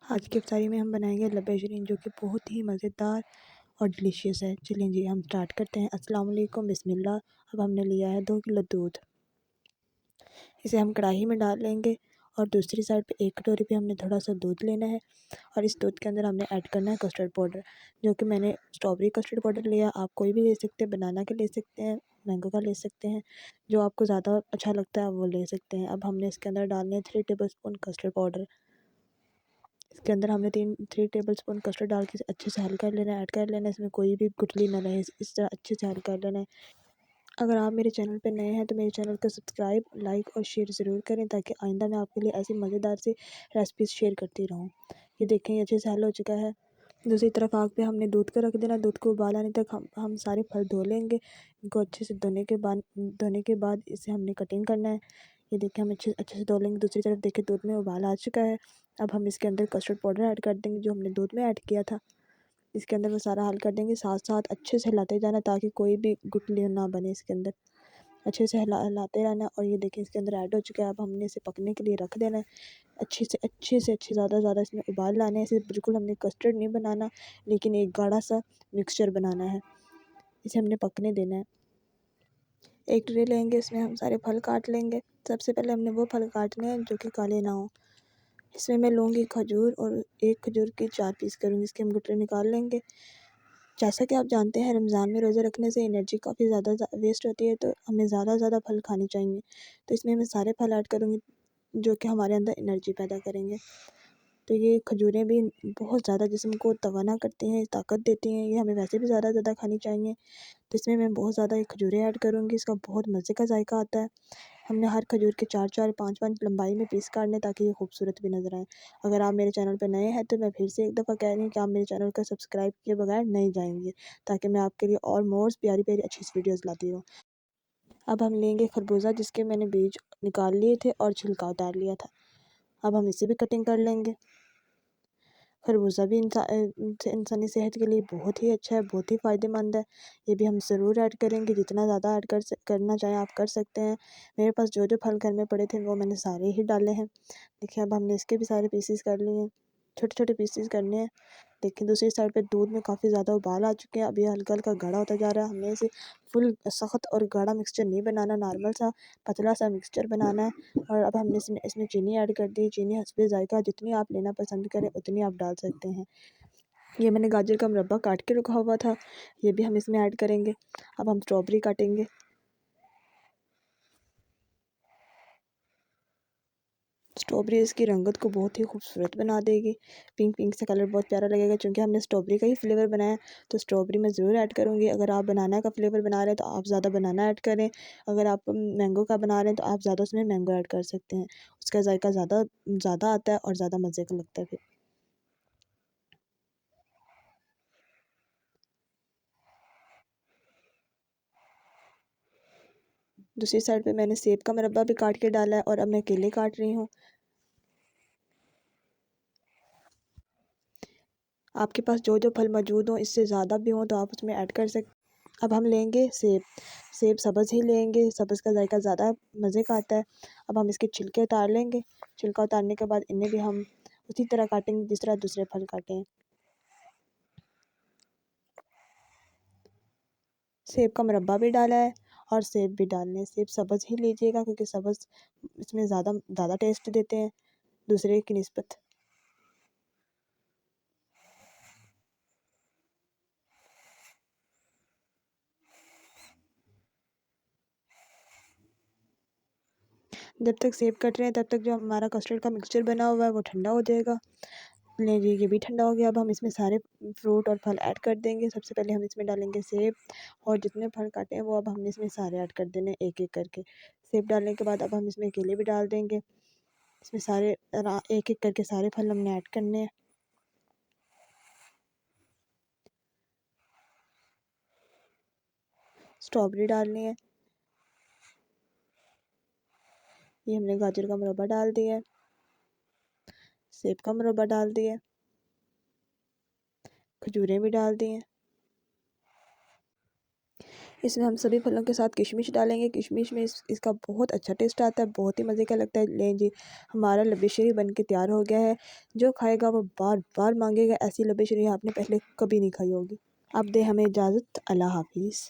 आज की इफ्तारी में हम बनाएंगे लबैशरीन, जो कि बहुत ही मज़ेदार और डिलीशियस है। चलें जी, हम स्टार्ट करते हैं। अस्सलाम वालेकुम, बिस्मिल्लाह। अब हमने लिया है 2 किलो दूध। इसे हम कढ़ाई में डाल लेंगे और दूसरी साइड पे 1 कटोरी पे हमने थोड़ा सा दूध लेना है और इस दूध के अंदर हमने ऐड करना है कस्टर्ड पाउडर, जो कि मैंने स्ट्रॉबेरी कस्टर्ड पाउडर लिया। आप कोई भी ले सकते हैं, बनाना का ले सकते हैं, मैंगो का ले सकते हैं, जो आपको ज़्यादा अच्छा लगता है आप वो ले सकते हैं। अब हमने इसके अंदर डालने हैं 3 टेबल स्पून कस्टर्ड पाउडर। इसके अंदर हमने 3 टेबल स्पून कस्टर्ड डाल के अच्छे से हल कर लेना है, ऐड कर लेना है। इसमें कोई भी गुठली ना रहे, इस तरह अच्छे से हल कर लेना है। अगर आप मेरे चैनल पे नए हैं तो मेरे चैनल को सब्सक्राइब, लाइक और शेयर ज़रूर करें, ताकि आइंदा मैं आपके लिए ऐसी मज़ेदार सी रेसिपीज़ शेयर करती रहूँ। ये देखें, ये अच्छे से हल हो चुका है। दूसरी तरफ आग पे हमने दूध को रख देना। दूध को उबाल आने तक हम सारे फल धो लेंगे। इनको अच्छे से धोने के बाद इसे हमने कटिंग करना है। ये देखिए, हम अच्छे से धो लेंगे। दूसरी तरफ देखिए, दूध में उबाल आ चुका है। अब हम इसके अंदर कस्टर्ड पाउडर ऐड कर देंगे, जो हमने दूध में ऐड किया था। इसके अंदर वो सारा हल कर देंगे, साथ साथ अच्छे से हिलाते जाना, ताकि कोई भी गुठली ना बने इसके अंदर। अच्छे से हिलाते रहना। और ये देखिए, इसके अंदर ऐड हो चुका है। अब हमने इसे पकने के लिए रख देना है। अच्छे ज़्यादा इस इसमें उबाल लाने हैं। इसे बिल्कुल हमने कस्टर्ड नहीं बनाना, लेकिन एक गाढ़ा सा मिक्सचर बनाना है। इसे हमने पकने देना है। एक ट्रे लेंगे, इसमें हम सारे फल काट लेंगे। सबसे पहले हमने वो फल काटने हैं जो कि काले ना हो। इसमें मैं लूँगी खजूर, और एक खजूर के 4 पीस करूँगी। इसके हम गुठली निकाल लेंगे। जैसा कि आप जानते हैं, रमज़ान में रोज़ा रखने से एनर्जी काफ़ी ज़्यादा वेस्ट होती है, तो हमें ज़्यादा फल खाने चाहिए। तो इसमें मैं सारे फल ऐड करूँगी जो कि हमारे अंदर एनर्जी पैदा करेंगे। तो ये खजूरें भी बहुत ज़्यादा जिस्म को तवाना करती हैं, ताकत देती हैं। ये हमें वैसे भी ज़्यादा खानी चाहिए। तो इसमें मैं बहुत ज़्यादा खजूरें ऐड करूँगी। इसका बहुत मज़े का जायका आता है। हमने हर खजूर के 4-4, 5-5 लंबाई में पीस काटने, ताकि ये खूबसूरत भी नज़र आए। अगर आप मेरे चैनल पर नए हैं तो मैं फिर से एक दफ़ा कह रही हूँ कि आप मेरे चैनल को सब्सक्राइब किए बगैर नहीं जाएंगे, ताकि मैं आपके लिए और मोर प्यारी अच्छी वीडियोज़ लाती रहूँ। अब हम लेंगे खरबूजा, जिसके मैंने बीज निकाल लिए थे और छिलका उतार लिया था। अब हम इसे भी कटिंग कर लेंगे। खरबूजा भी इंसानी सेहत के लिए बहुत ही अच्छा है, बहुत ही फ़ायदेमंद है। ये भी हम ज़रूर ऐड करेंगे। जितना ज़्यादा ऐड करना चाहें आप कर सकते हैं। मेरे पास जो फल घर में पड़े थे वो मैंने सारे ही डाले हैं। देखिए, अब हमने इसके भी सारे पीसेस कर लिए हैं। छोटे पीसेस करने हैं। देखिए, दूसरी साइड पे दूध में काफ़ी ज़्यादा उबाल आ चुके हैं। अब ये हल्का गाढ़ा होता जा रहा है। हमें इसे फुल सख्त और गाढ़ा मिक्सचर नहीं बनाना, नॉर्मल सा पतला सा मिक्सचर बनाना है। और अब हमने इसमें चीनी ऐड कर दी। चीनी हस्बे ज़ायक़ा, जितनी आप लेना पसंद करें उतनी आप डाल सकते हैं। ये मैंने गाजर का मुरब्बा काट के रखा हुआ था, ये भी हम इसमें ऐड करेंगे। अब हम स्ट्रॉबेरी काटेंगे। स्ट्रॉबेरी इसकी रंगत को बहुत ही खूबसूरत बना देगी। पिंक से कलर बहुत प्यारा लगेगा। चूँकि हमने स्ट्रॉबेरी का ही फ्लेवर बनाया है, तो स्ट्रॉबेरी मैं ज़रूर ऐड करूँगी। अगर आप बनाना का फ्लेवर बना रहे हैं तो आप ज़्यादा बनाना ऐड करें। अगर आप मैंगो का बना रहे हैं तो आप ज़्यादा उसमें मैंगो ऐड कर सकते हैं। उसका जायका ज़्यादा आता है और ज़्यादा मज़े का लगता है फिर। दूसरी साइड पे मैंने सेब का मुरब्बा भी काट के डाला है, और अब मैं केले काट रही हूँ। आपके पास जो फल मौजूद हो, इससे ज़्यादा भी हो तो आप उसमें ऐड कर सकते। अब हम लेंगे सेब। सेब सब्ज़ ही लेंगे, सब्ज़ का जायका ज़्यादा मज़े का आता है। अब हम इसके छिलके उतार लेंगे। छिलका उतारने के बाद इन्हें भी हम उसी तरह काटेंगे जिस तरह दूसरे फल काटे हैं। सेब का मुरब्बा भी डाला है और सेब भी डालने हैं। सेब सब्ज़ ही लीजिएगा, क्योंकि सब्ज़ इसमें ज़्यादा टेस्ट देते हैं दूसरे की निस्बत। जब तक सेब कट रहे हैं तब तक जो हमारा कस्टर्ड का मिक्सचर बना हुआ है वो ठंडा हो जाएगा। ले जी, ये भी ठंडा हो गया। अब हम इसमें सारे फ्रूट और फल ऐड कर देंगे। सबसे पहले हम इसमें डालेंगे सेब, और जितने फल काटे हैं वो अब हमने इसमें सारे ऐड कर देने एक करके। सेब डालने के बाद अब हम इसमें केले भी डाल देंगे। इसमें सारे एक करके सारे फल हमने ऐड करने हैं। स्ट्रॉबेरी डालनी है। ये हमने गाजर का मुरब्बा डाल दिया है। सेब का मुरब्बा डाल दिया है। खजूरें भी डाल दी हैं। इसमें हम सभी फलों के साथ किशमिश डालेंगे। किशमिश में इसका बहुत अच्छा टेस्ट आता है, बहुत ही मज़े का लगता है। लें जी, हमारा लब्बी शीरी बन के तैयार हो गया है। जो खाएगा वो बार बार मांगेगा। ऐसी लब्बी शीरी आपने पहले कभी नहीं खाई होगी। अब दे हमें इजाज़त। अल्लाह हाफिज़।